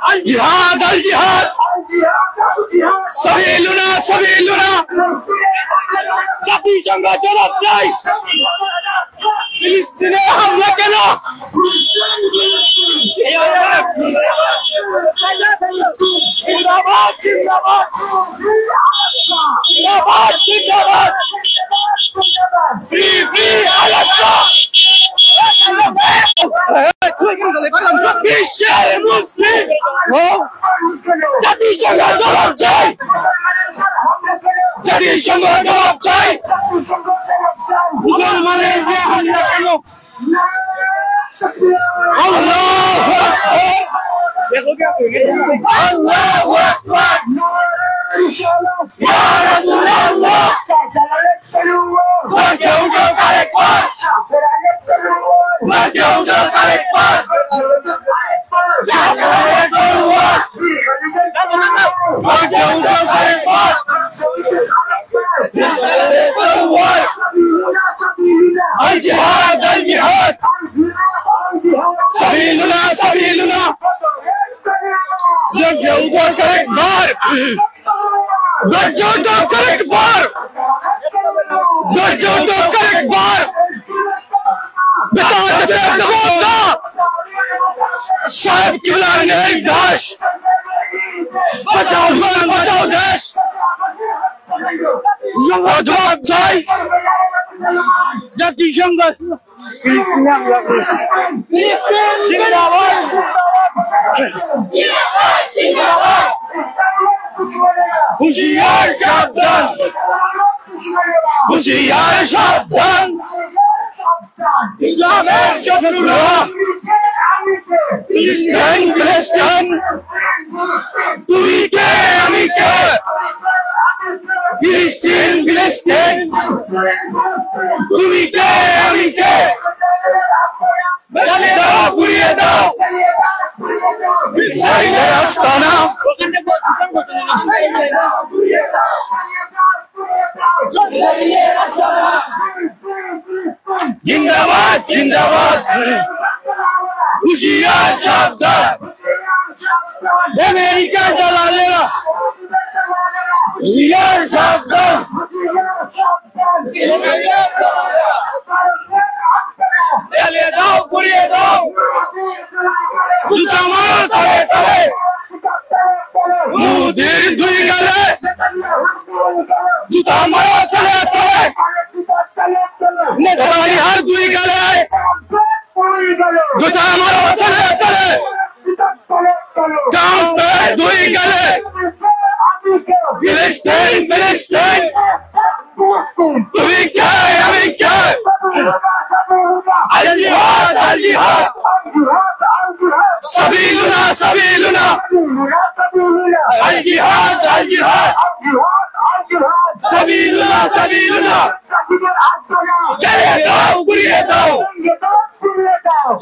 الجهاد الجهاد سبيلنا سبيلنا জাতিসংঘ জবাব চাই ফিলিস্তিনে হামলা কেন জিন্দাবাদ জিন্দাবাদ জিন্দাবাদ জিন্দাবাদ ফ্রি ফ্রি আলাদা বিশ্বের মুসলিম জাতিসংঘ জবাব চাই জাতিসংঘ জবাব চাই মুসলমানের হামলা কেন আল্লাহু আকবার আল্লাহু আকবার ইয়া রাসূলুল্লাহ মাকে উঠো আরেকবার মাকে উঠো আরেকবার মাকে উঠো আরেকবার الجهاد الجهاد سبيلنا سبيلنا نرجع ذكرك بار نرجع ذكرك بار نرجع ذكرك بار بتاعت الدغوطة صاحب كبلان نهيك داش بتاعو المال بتاعو داش يلا جواب جاي জাতিসংঘ হুঁশিয়ার সাবধান হুঁশিয়ার সাবধান ইসলামের শত্রুরা ফিলিস্তিন ফিলিস্তিন তুমি কে আমি কে ফিলিস্তিন ফিলিস্তিন তুমি কে আমি কে জ্বালিয়ে দাও পুড়িয়ে দাও ইসরায়েলের আস্তানা জিন্দাবাদ জিন্দাবাদ হুঁশিয়ার সাবধান আমেরিকা দালালেরা হুঁশিয়ার সাবধান জ্বালিয়ে দাও পুড়িয়ে দাও জুতা মারো তলে তলে মোদির দুই গালে জুতা মারো তলে তলে নেতানিয়াহুর দুই গালে জুতা মারো তলে তলে ট্রাম্পের দুই গালে ফিলিস্তিন ফিলিস্তিন তুমি কে আমি কে الجهاد الجهاد سبيلنا سبيلنا الجهاد الجهاد سبيلنا سبيلنا জ্বালিয়ে দাও পুড়িয়ে দাও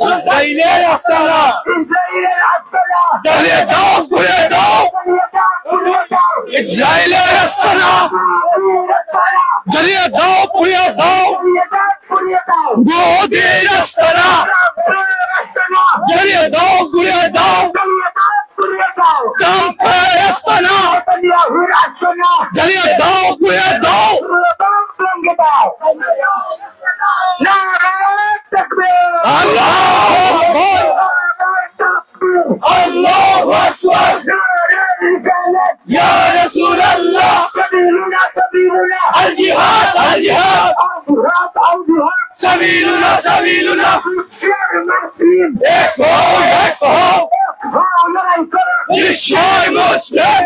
ইসরায়েলের আস্তানা জ্বালিয়ে দাও পুড়িয়ে দাও ইসরায়েলের আস্তানা জ্বালিয়ে দাও পুড়িয়ে দাও মোদির আস্তানা জ্বালিয়ে দাও পুড়িয়ে দাও ট্রাম্পের আস্তানা জ্বালিয়ে দাও পুড়িয়ে দাও আল্লাহু আকবার আল্লাহু আকবার ইয়া রাসূলুল্লাহ الجهاد الجهاد سبيلنا سبيلنا एक हो বিশ্বের মুসলিম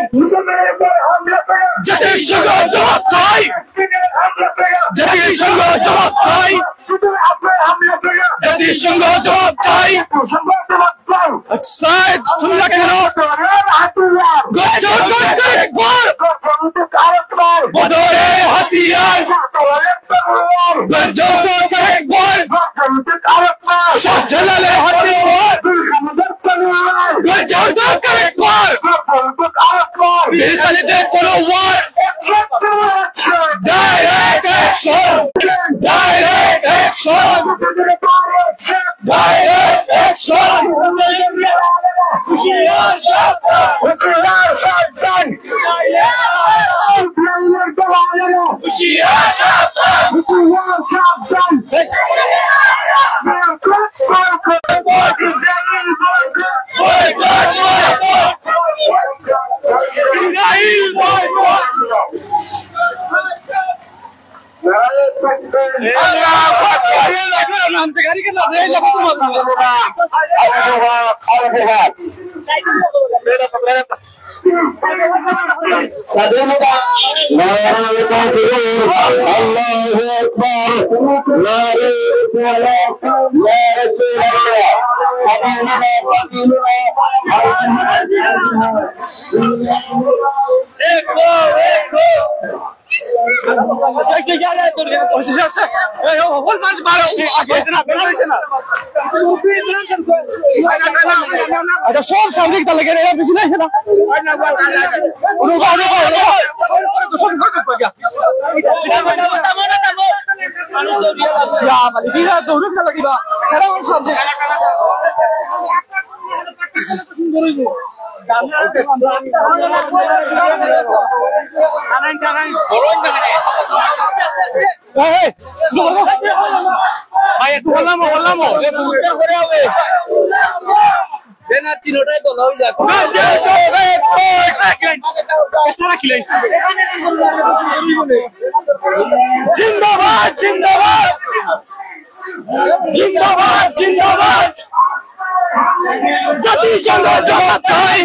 জাতিসংঘ জবাব চাই জাতিসংঘ জবাব চাই জাতিসংঘ জবাব চাই সাইদ শুনলা কেন গর্জন করতে একবার বদরে হাতিয়ার গর্জন করতে একবার শাহজালালে হাতিয়ার গর্জন করতে একবার মিসাইলতে কোনো war direct action direct action direct action al-jihad. Sadaqah. Allahu Akbar. La ilaha अच्छा सब सामने की लगे रहेगा पिछले है ना जिंदाबाद जिंदाबाद जिंदाबाद जिंदाबाद জাতিসংঘ জবাব চাই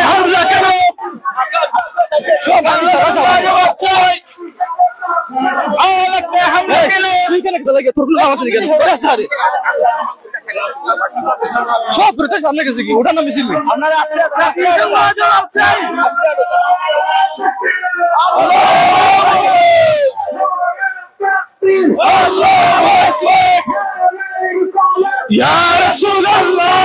হামলা কেন জবাব চাই হামলা কেন সব প্রত্যেক সামনে গেছে কি ওটা না মিছিল আপনারা জবাব চাই আল্লাহু আকবার ইয়া রাসূলুল্লাহ